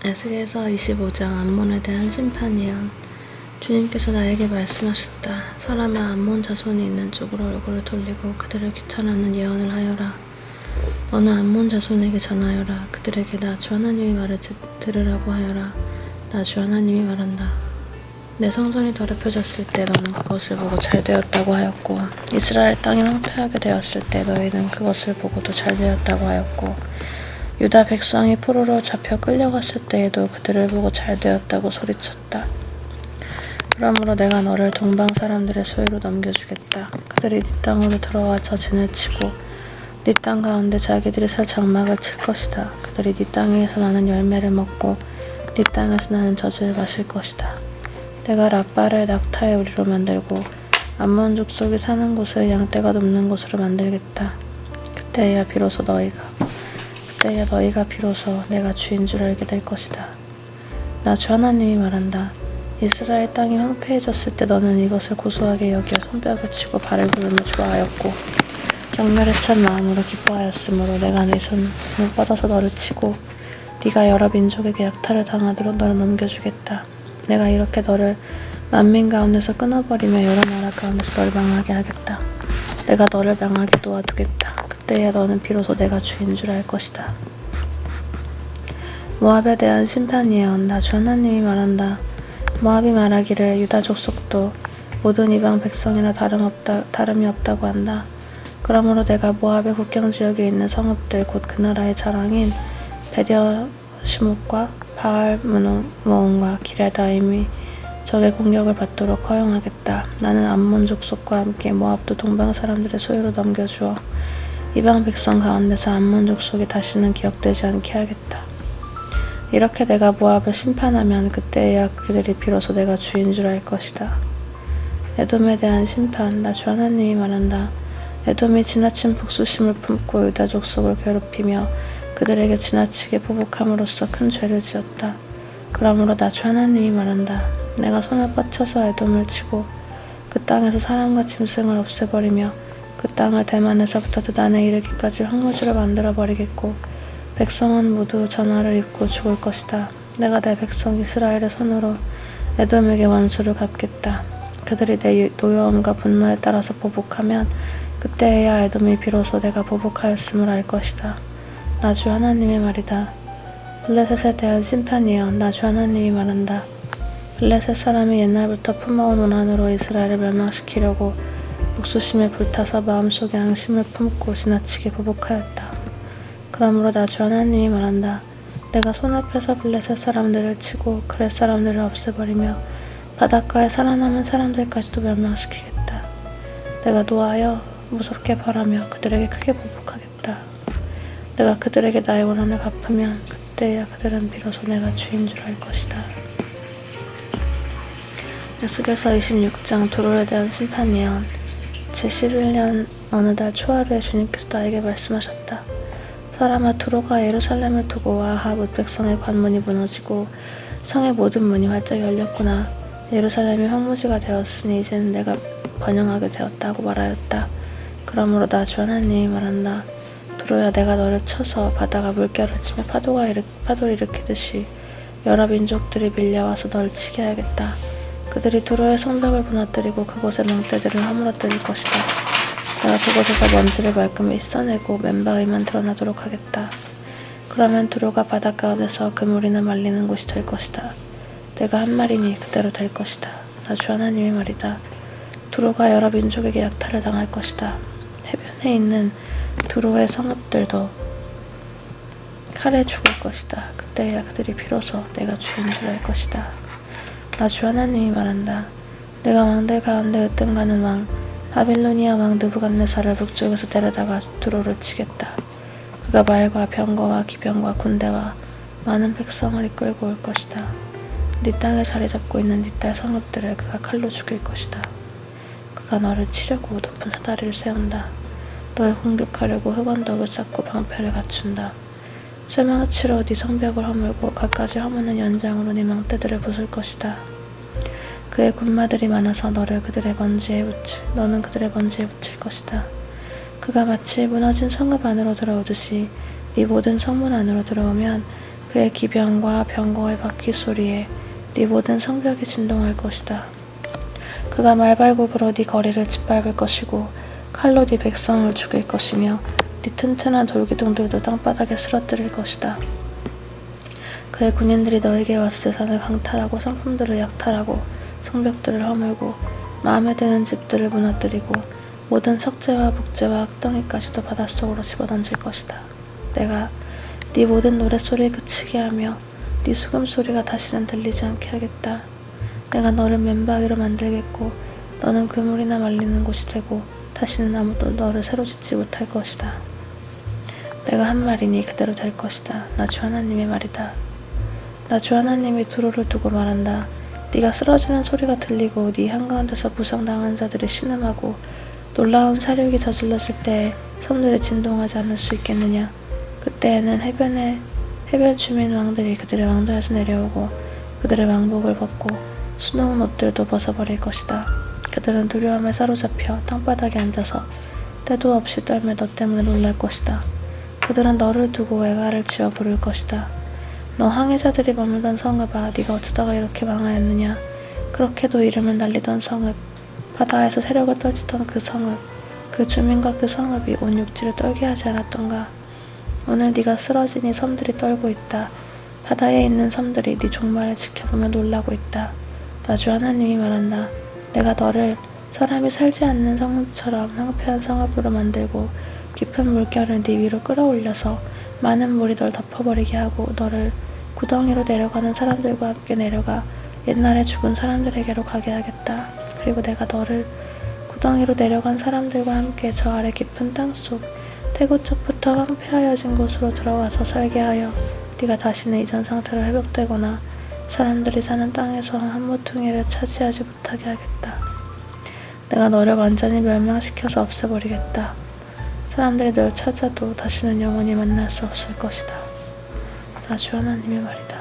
에스겔서 25장 암몬에 대한 심판 예언. 주님께서 나에게 말씀하셨다. 사람아, 암몬 자손이 있는 쪽으로 얼굴을 돌리고 그들을 귀찮아하는 예언을 하여라. 너는 암몬 자손에게 전하여라. 그들에게 나 주 하나님의 말을 들으라고 하여라. 나 주 하나님이 말한다. 내 성전이 더럽혀졌을 때 너는 그것을 보고 잘되었다고 하였고, 이스라엘 땅이 황폐하게 되었을 때 너희는 그것을 보고도 잘되었다고 하였고, 유다 백성이 포로로 잡혀 끌려갔을 때에도 그들을 보고 잘되었다고 소리쳤다. 그러므로 내가 너를 동방 사람들의 소유로 넘겨주겠다. 그들이 네 땅으로 들어와 저진을 치고 네 땅 가운데 자기들이 살 장막을 칠 것이다. 그들이 네 땅에서 나는 열매를 먹고 네 땅에서 나는 젖을 마실 것이다. 내가 라빠를 낙타의 우리로 만들고 암몬 족속이 사는 곳을 양떼가 눕는 곳으로 만들겠다. 그때야 너희가 비로소 내가 주인 줄 알게 될 것이다. 나 주 하나님이 말한다. 이스라엘 땅이 황폐해졌을 때 너는 이것을 고소하게 여겨 손뼉을 치고 발을 구르며 좋아하였고, 경멸에 찬 마음으로 기뻐하였으므로 내가 네 손을 뻗어서 너를 치고 네가 여러 민족에게 약탈을 당하도록 너를 넘겨주겠다. 내가 이렇게 너를 만민 가운데서 끊어버리며 여러 나라 가운데서 너를 망하게 하겠다. 내가 너를 망하게 놓아두겠다. 그때야 너는 비로소 내가 주인 줄 알 것이다. 모압에 대한 심판 예언. 나 주 하나님이 말한다. 모압이 말하기를 유다 족속도 모든 이방 백성이나 다름이 없다고 한다. 그러므로 내가 모압의 국경 지역에 있는 성읍들 곧 그 나라의 자랑인 베디어시못과 바알므온과 기레다임이 적의 공격을 받도록 허용하겠다. 나는 암몬 족속과 함께 모압도 동방 사람들의 소유로 넘겨주어 이방 백성 가운데서 암몬 족속이 다시는 기억되지 않게 하겠다. 이렇게 내가 모압을 심판하면 그때야 그들이 비로소 내가 주인 줄 알 것이다. 에돔에 대한 심판. 나 주 하나님이 말한다. 에돔이 지나친 복수심을 품고 유다 족속을 괴롭히며 그들에게 지나치게 보복함으로써 큰 죄를 지었다. 그러므로 나 주 하나님이 말한다. 내가 손을 뻗쳐서 에돔을 치고 그 땅에서 사람과 짐승을 없애버리며 그 땅을 대만에서부터 드단에 이르기까지 황무지로 만들어버리겠고, 백성은 모두 전화를 입고 죽을 것이다. 내가 내 백성 이스라엘의 손으로 에돔에게 원수를 갚겠다. 그들이 내 노여움과 분노에 따라서 보복하면 그때야 에돔이 비로소 내가 보복하였음을 알 것이다. 나 주 하나님의 말이다. 블레셋에 대한 심판 예언. 나 주 하나님이 말한다. 블레셋 사람이 옛날부터 품어온 원한으로 이스라엘을 멸망시키려고 복수심에 불타서 마음속에 앙심을 품고 지나치게 보복하였다. 그러므로 나 주 하나님이 말한다. 내가 손앞에서 블레셋 사람들을 치고 그렛 사람들을 없애버리며 바닷가에 살아남은 사람들까지도 멸망시키겠다. 내가 노하여 무섭게 벌하며 그들에게 크게 보복하겠다. 내가 그들에게 나의 원한을 갚으면 그때야 그들은 비로소 내가 주인 줄 알 것이다. 에스겔서 26장 두로에 대한 심판 예언. 제11년 어느 달 초하루에 주님께서 나에게 말씀하셨다. 사람아, 두로가 예루살렘을 두고 아합 백성의 관문이 무너지고 성의 모든 문이 활짝 열렸구나. 예루살렘이 황무지가 되었으니 이제는 내가 번영하게 되었다고 말하였다. 그러므로 나 주 하나님이 말한다. 두로야, 내가 너를 쳐서 바다가 물결을 치며 파도를 일으키듯이 여러 민족들이 밀려와서 너를 치게 하겠다. 그들이 두로의 성벽을 무너뜨리고 그곳의 망대들을 허물어뜨릴 것이다. 내가 그곳에서 먼지를 말끔히 씻어내고 맨바위만 드러나도록 하겠다. 그러면 두로가 바닷가운데서 그물이나 말리는 곳이 될 것이다. 내가 한 말이니 그대로 될 것이다. 나 주 하나님의 말이다. 두로가 여러 민족에게 약탈을 당할 것이다. 해변에 있는 두로의 성읍들도 칼에 죽을 것이다. 그때야 그들이 비로소 내가 주인 줄 알 것이다. 나 주 하나님이 말한다. 내가 왕들 가운데 으뜸가는 왕 바빌로니아 왕 느부갓네살을 북쪽에서 데려다가 두로를 치겠다. 그가 말과 병거와 기병과 군대와 많은 백성을 이끌고 올 것이다. 네 땅에 자리 잡고 있는 네 딸 성읍들을 그가 칼로 죽일 것이다. 그가 너를 치려고 높은 사다리를 세운다. 널 공격하려고 흑언덕을 쌓고 방패를 갖춘다. 쇠망치로 네 성벽을 허물고 갖가지 허무는 연장으로 네 망대들을 부술 것이다. 그의 군마들이 많아서 너는 그들의 먼지에 묻힐 것이다. 그가 마치 무너진 성읍 안으로 들어오듯이 네 모든 성문 안으로 들어오면 그의 기병과 병거의 바퀴 소리에 네 모든 성벽이 진동할 것이다. 그가 말발굽으로 네 거리를 짓밟을 것이고 칼로 네 백성을 죽일 것이며 네 튼튼한 돌기둥들도 땅바닥에 쓰러뜨릴 것이다. 그의 군인들이 너에게 와서 재산을 강탈하고 상품들을 약탈하고 성벽들을 허물고 마음에 드는 집들을 무너뜨리고 모든 석재와 목재와 흙덩이까지도 바닷속으로 집어던질 것이다. 내가 네 모든 노랫소리를 그치게 하며 네 수금소리가 다시는 들리지 않게 하겠다. 내가 너를 맨바위로 만들겠고 너는 그물이나 말리는 곳이 되고 다시는 아무도 너를 새로 짓지 못할 것이다. 내가 한 말이니 그대로 될 것이다. 나 주 하나님의 말이다. 나 주 하나님이 두로를 두고 말한다. 네가 쓰러지는 소리가 들리고 네 한가운데서 부상당한 자들이 신음하고 놀라운 사륙이 저질러질 때에 섬들이 진동하지 않을 수 있겠느냐. 그때에는 해변 주민 왕들이 그들의 왕좌에서 내려오고 그들의 왕복을 벗고 수놓은 옷들도 벗어버릴 것이다. 그들은 두려움에 사로잡혀 땅바닥에 앉아서 때도 없이 떨며 너 때문에 놀랄 것이다. 그들은 너를 두고 애가를 지어 부를 것이다. 너 항해자들이 머물던 성읍아, 네가 어쩌다가 이렇게 망하였느냐. 그렇게도 이름을 날리던 성읍, 바다에서 세력을 떨치던 그 성읍, 그 주민과 그 성읍이 온 육지를 떨게 하지 않았던가. 오늘 네가 쓰러지니 섬들이 떨고 있다. 바다에 있는 섬들이 네 종말을 지켜보며 놀라고 있다. 나 주 하나님이 말한다. 내가 너를 사람이 살지 않는 성읍처럼 황폐한 성읍으로 만들고 깊은 물결을 네 위로 끌어올려서 많은 물이 널 덮어버리게 하고 너를 구덩이로 내려가는 사람들과 함께 내려가 옛날에 죽은 사람들에게로 가게 하겠다. 그리고 내가 너를 구덩이로 내려간 사람들과 함께 저 아래 깊은 땅속 태고쪽부터 황폐하여진 곳으로 들어가서 살게 하여 네가 다시는 이전 상태로 회복되거나 사람들이 사는 땅에서 한 모퉁이를 차지하지 못하게 하겠다. 내가 너를 완전히 멸망시켜서 없애버리겠다. 사람들이 널 찾아도 다시는 영원히 만날 수 없을 것이다. 나 주 하나님의 말이다.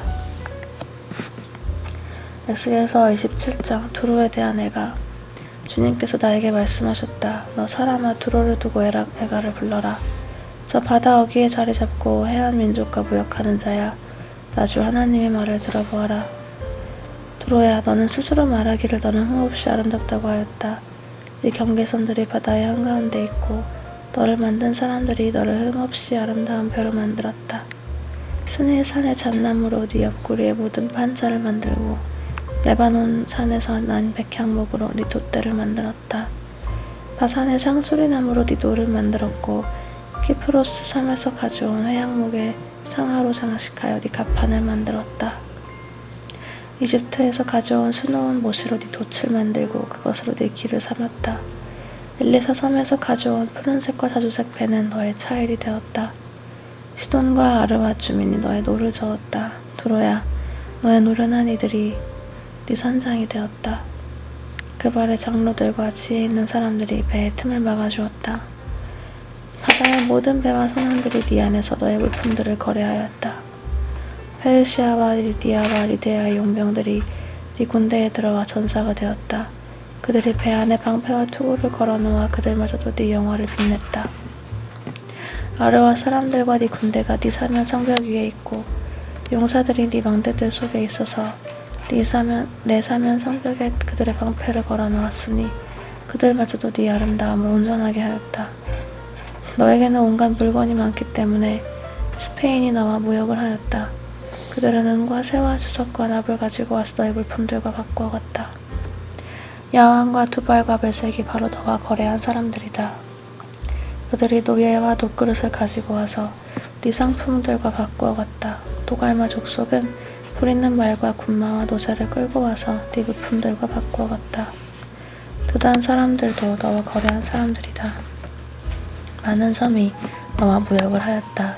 에스겔서 27장 두로에 대한 애가. 주님께서 나에게 말씀하셨다. 너 사람아, 두로를 두고 애가를 불러라. 저 바다 어귀에 자리 잡고 해안 민족과 무역하는 자야. 나 주 하나님의 말을 들어보아라. 두로야, 너는 스스로 말하기를 너는 흠없이 아름답다고 하였다. 네 경계선들이 바다의 한가운데 있고 너를 만든 사람들이 너를 흠없이 아름다운 배로 만들었다. 스닐 산의 잣나무로 네 옆구리의 모든 판자를 만들고 레바논 산에서 난 백향목으로 네 돛대를 만들었다. 바산의 상수리나무로 네 노를 만들었고 키프로스 섬에서 가져온 회양목의 상하로 장식하여 네 갑판을 만들었다. 이집트에서 가져온 수놓은 모시로 네 돛을 만들고 그것으로 네 길을 삼았다. 엘리사 섬에서 가져온 푸른색과 자주색 배는 너의 차일이 되었다. 시돈과 아르와 주민이 너의 노를 저었다. 두로야, 너의 노련한 이들이 네 선장이 되었다. 그 발의 장로들과 지혜 있는 사람들이 배의 틈을 막아주었다. 바다의 모든 배와 선원들이 네 안에서 너의 물품들을 거래하였다. 페르시아와 리디아와 리데아의 용병들이 네 군대에 들어와 전사가 되었다. 그들이 배 안에 방패와 투구를 걸어놓아 그들마저도 네 영화를 빛냈다. 아르와 사람들과 네 군대가 네 사면 성벽 위에 있고 용사들이 네 망대들 속에 있어서 내 사면 성벽에 그들의 방패를 걸어놓았으니 그들마저도 네 아름다움을 온전하게 하였다. 너에게는 온갖 물건이 많기 때문에 스페인이 너와 무역을 하였다. 그들은 은과 새와 주석과 납을 가지고 와서 너의 물품들과 바꾸어 갔다. 야완과 두발과 벨색이 바로 너와 거래한 사람들이다. 그들이 노예와 녹그릇을 가지고 와서 네 상품들과 바꾸어 갔다. 도갈마 족속은 불 있는 말과 군마와 노새를 끌고 와서 네 물품들과 바꾸어 갔다. 드단 사람들도 너와 거래한 사람들이다. 많은 섬이 너와 무역을 하였다.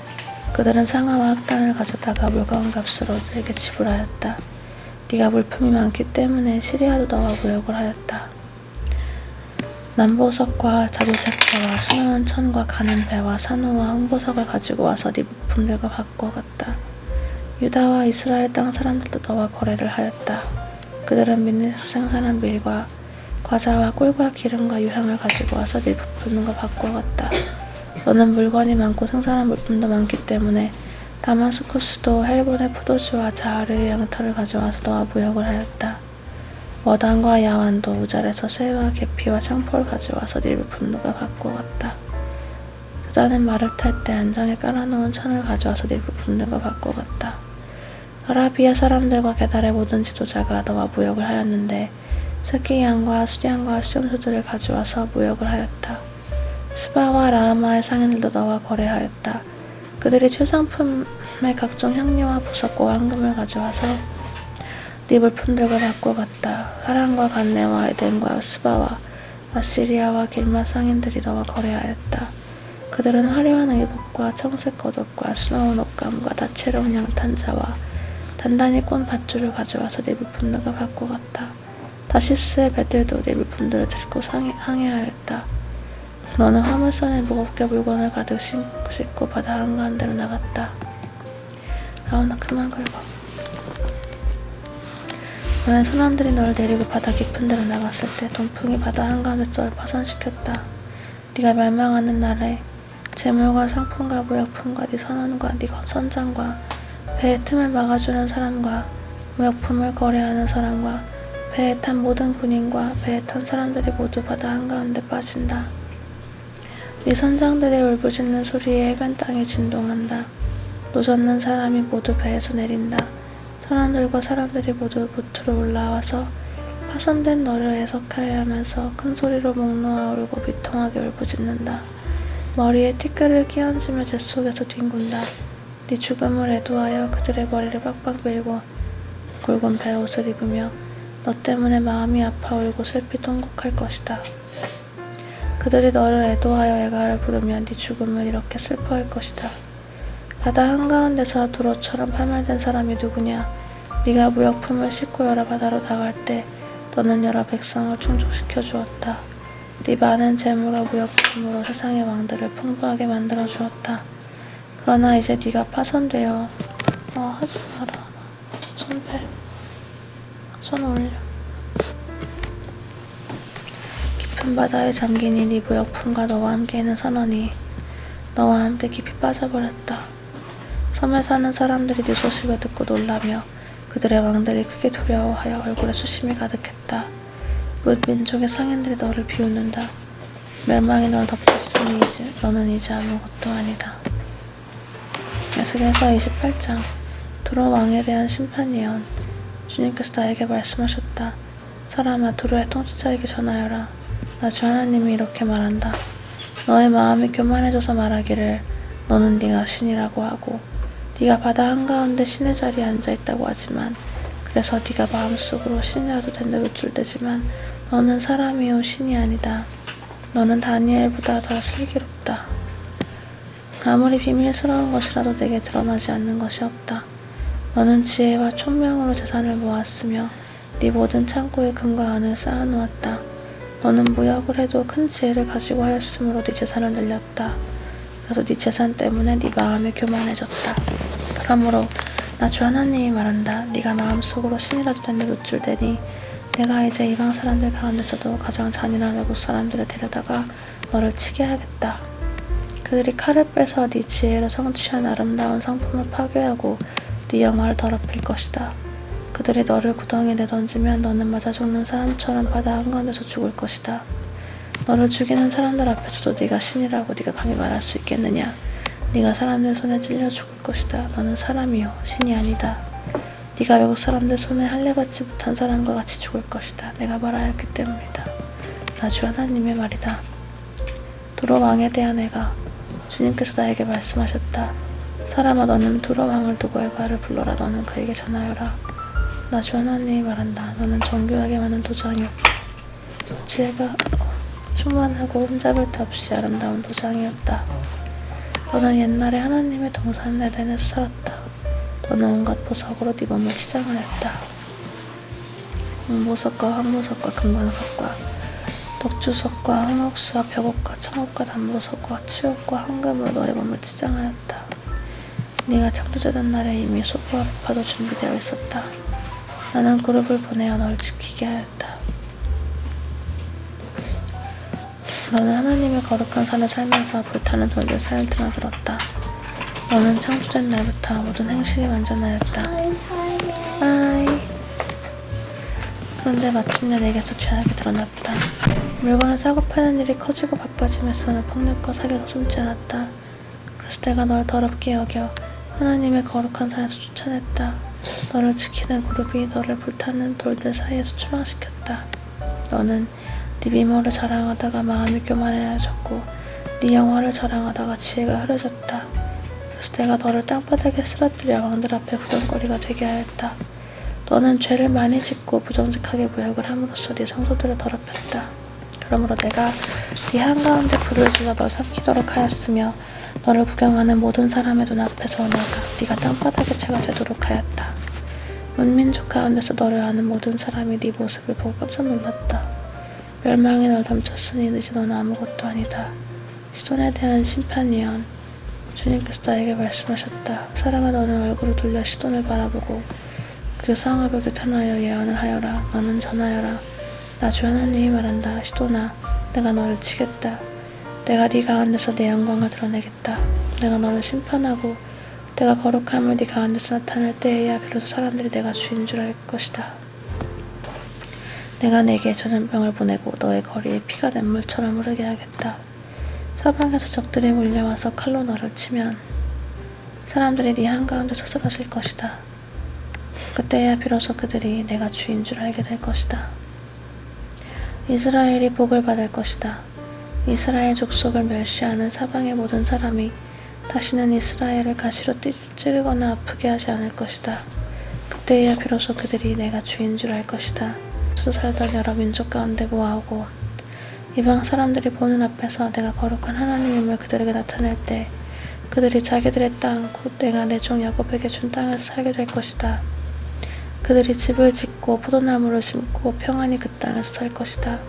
그들은 상아와 흑단을 가져다가 물건 값으로 너에게 지불하였다. 네가 물품이 많기 때문에 시리아도 너와 무역을 하였다. 남보석과 자주색 배와 수놓은 천과 가는 배와 산호와 홍보석을 가지고 와서 네 물품들과 바꾸어 갔다. 유다와 이스라엘 땅 사람들도 너와 거래를 하였다. 그들은 민에서 생산한 밀과 과자와 꿀과 기름과 유향을 가지고 와서 네 물품과 바꾸어 갔다. 너는 물건이 많고 생산한 물품도 많기 때문에 다마스쿠스도 헬본의 포도주와 자르의 양털을 가져와서 너와 무역을 하였다. 워단과 야완도 우잘에서 쇠와 계피와 창포를 가져와서 네 물품들과 바꾸었다. 부자는 말을 탈 때 안장에 깔아놓은 천을 가져와서 네 물품들과 바꾸었다. 아라비아 사람들과 게달의 모든 지도자가 너와 무역을 하였는데 스키양과 수량과 수염소들을 가져와서 무역을 하였다. 스바와 라하마의 상인들도 너와 거래하였다. 그들이 최상품의 각종 향료와 보석과 황금을 가져와서 네 물품들과 바꿔갔다. 하란과 간네와 에덴과 스바와 아시리아와 길맛 상인들이 너와 거래하였다. 그들은 화려한 의복과 청색 겉옷과 수놓은 옷감과 다채로운 양탄자와 단단히 꼰 밧줄을 가져와서 네 물품들과 바꿔갔다. 다시스의 배들도 네 물품들을 듣고 항해하였다. 너는 화물선에 무겁게 물건을 가득 싣고 바다 한가운데로 나갔다. 라온아, 그만 긁어. 너의 선원들이 너를 데리고 바다 깊은 데로 나갔을 때 동풍이 바다 한가운데 널 파손시켰다. 네가 멸망하는 날에 재물과 상품과 무역품과 네 선원과 네 선장과 배의 틈을 막아주는 사람과 무역품을 거래하는 사람과 배에 탄 모든 군인과 배에 탄 사람들이 모두 바다 한가운데 빠진다. 네 선장들의 울부짖는 소리에 해변 땅이 진동한다. 노젓는 사람이 모두 배에서 내린다. 선원들과 사람들이 모두 보트로 올라와서 파손된 너를 애석하여 하면서 큰 소리로 목 놓아 울고 비통하게 울부짖는다. 머리에 티끌을 끼얹으며 잿속에서 뒹군다. 네 죽음을 애도하여 그들의 머리를 빡빡 밀고 굵은 베옷을 입으며 너 때문에 마음이 아파 울고 슬피 통곡할 것이다. 그들이 너를 애도하여 애가를 부르며 네 죽음을 이렇게 슬퍼할 것이다. 바다 한가운데서 도로처럼 파멸된 사람이 누구냐? 네가 무역품을 싣고 여러 바다로 나갈 때 너는 여러 백성을 충족시켜 주었다. 네 많은 재물과 무역품으로 세상의 왕들을 풍부하게 만들어 주었다. 그러나 이제 네가 파손되어 하지 마라. 손 올려. 깊은 바다에 잠기니 네 무역품과 너와 함께 있는 선원이 너와 함께 깊이 빠져버렸다. 섬에 사는 사람들이 네 소식을 듣고 놀라며 그들의 왕들이 크게 두려워하여 얼굴에 수심이 가득했다. 뭇 민족의 상인들이 너를 비웃는다. 멸망이 널 덮었으니 너는 이제 아무것도 아니다. 에스겔서 28장 두로 왕에 대한 심판 예언. 주님께서 나에게 말씀하셨다. 사람아, 두로의 통치자에게 전하여라. 나 주 하나님이 이렇게 말한다. 너의 마음이 교만해져서 말하기를 너는 네가 신이라고 하고 네가 바다 한가운데 신의 자리에 앉아있다고 하지만 그래서 네가 마음속으로 신이라도 된다 노출되지만 너는 사람이요 신이 아니다. 너는 다니엘보다 더 슬기롭다. 아무리 비밀스러운 것이라도 내게 드러나지 않는 것이 없다. 너는 지혜와 총명으로 재산을 모았으며 네 모든 창고에 금과 은을 쌓아놓았다. 너는 무역을 해도 큰 지혜를 가지고 하였으므로 네 재산을 늘렸다. 그래서 네 재산 때문에 네 마음이 교만해졌다. 그러므로 나 주 하나님이 말한다. 네가 마음속으로 신이라도 된데 노출되니 내가 이제 이방 사람들 가운데서도 가장 잔인한 외국 사람들을 데려다가 너를 치게 하겠다. 그들이 칼을 빼서 네 지혜로 성취한 아름다운 성품을 파괴하고 네 영화를 더럽힐 것이다. 그들이 너를 구덩이에 내던지면 너는 맞아 죽는 사람처럼 바다 한가운데서 죽을 것이다. 너를 죽이는 사람들 앞에서도 네가 신이라고 네가 감히 말할 수 있겠느냐? 네가 사람들 손에 찔려 죽을 것이다. 너는 사람이요 신이 아니다. 네가 외국 사람들 손에 할례받지 못한 사람과 같이 죽을 것이다. 내가 말하였기 때문이다. 나 주 하나님의 말이다. 두로 왕에 대한 애가 주님께서 나에게 말씀하셨다. 사람아, 너는 두로 왕을 두고 애가를 불러라. 너는 그에게 전하여라. 나 주 하나님이 말한다. 너는 정교하게 많은 도장이었고 지혜가 충만하고 흠잡을 데 없이 아름다운 도장이었다. 너는 옛날에 하나님의 동산 에덴에서 살았다. 너는 온갖 보석으로 네 몸을 치장하였다. 홍보석과 황보석과 금광석과 독주석과 홍옥수와 벽옥과 청옥과 단보석과 치옥과 황금으로 너의 몸을 치장하였다. 네가 창조되던 날에 이미 소보와 비파도 준비되어 있었다. 나는 그룹을 보내어 널 지키게 하였다. 너는 하나님의 거룩한 산에 살면서 불타는 돌들 사이를 드나들었다. 너는 창조된 날부터 모든 행실이 완전하였다. 아이. 그런데 마침내 내게서 죄악이 드러났다. 물건을 사고 파는 일이 커지고 바빠짐에서 너는 폭력과 사기도 숨지 않았다. 그래서 내가 널 더럽게 여겨 하나님의 거룩한 산에서 쫓아냈다. 너를 지키는 그룹이 너를 불타는 돌들 사이에서 추방시켰다. 너는 네 미모를 자랑하다가 마음이 교만해졌고 네 영화를 자랑하다가 지혜가 흐려졌다. 그래서 내가 너를 땅바닥에 쓰러뜨려 왕들 앞에 구덩거리가 되게 하였다. 너는 죄를 많이 짓고 부정직하게 모욕을 함으로써 네 성소들을 더럽혔다. 그러므로 내가 네 한가운데 불을 질러 널 삼키도록 하였으며 너를 구경하는 모든 사람의 눈앞에서 네가 땅바닥의 채가 되도록 하였다. 문민족 가운데서 너를 아는 모든 사람이 네 모습을 보고 깜짝 놀랐다. 멸망이 널 덮쳤으니 이제 너는 아무것도 아니다. 시돈에 대한 심판 예언. 주님께서 나에게 말씀하셨다. 사람아, 너는 얼굴을 돌려 시돈을 바라보고 그 성읍을 규탄하여 예언을 하여라. 너는 전하여라. 나 주 하나님이 말한다. 시돈아, 내가 너를 치겠다. 내가 네 가운데서 내 영광을 드러내겠다. 내가 너를 심판하고 내가 거룩함을 네 가운데서 나타낼 때에야 비로소 사람들이 내가 주인 줄 알 것이다. 내가 내게 전염병을 보내고 너의 거리에 피가 냇물처럼 흐르게 하겠다. 사방에서 적들이 몰려와서 칼로 너를 치면 사람들이 네 한가운데서 쓰러질 것이다. 그때야 비로소 그들이 내가 주인 줄 알게 될 것이다. 이스라엘이 복을 받을 것이다. 이스라엘 족속을 멸시하는 사방의 모든 사람이 다시는 이스라엘을 가시로 찌르거나 아프게 하지 않을 것이다. 그때야 비로소 그들이 내가 주인 줄 알 것이다. 수 살던 여러 민족 가운데 모아오고 이방 사람들이 보는 앞에서 내가 거룩한 하나님임을 그들에게 나타낼 때 그들이 자기들의 땅, 곧 내가 내 종 야곱에게 준 땅에서 살게 될 것이다. 그들이 집을 짓고 포도나무를 심고 평안히 그 땅에서 살 것이다.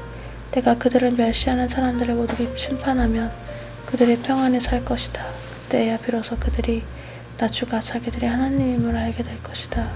내가 그들을 멸시하는 사람들을 모두 심판하면 그들이 평안히 살 것이다. 그때야 비로소 그들이 나 주가 자기들의 하나님임을 알게 될 것이다.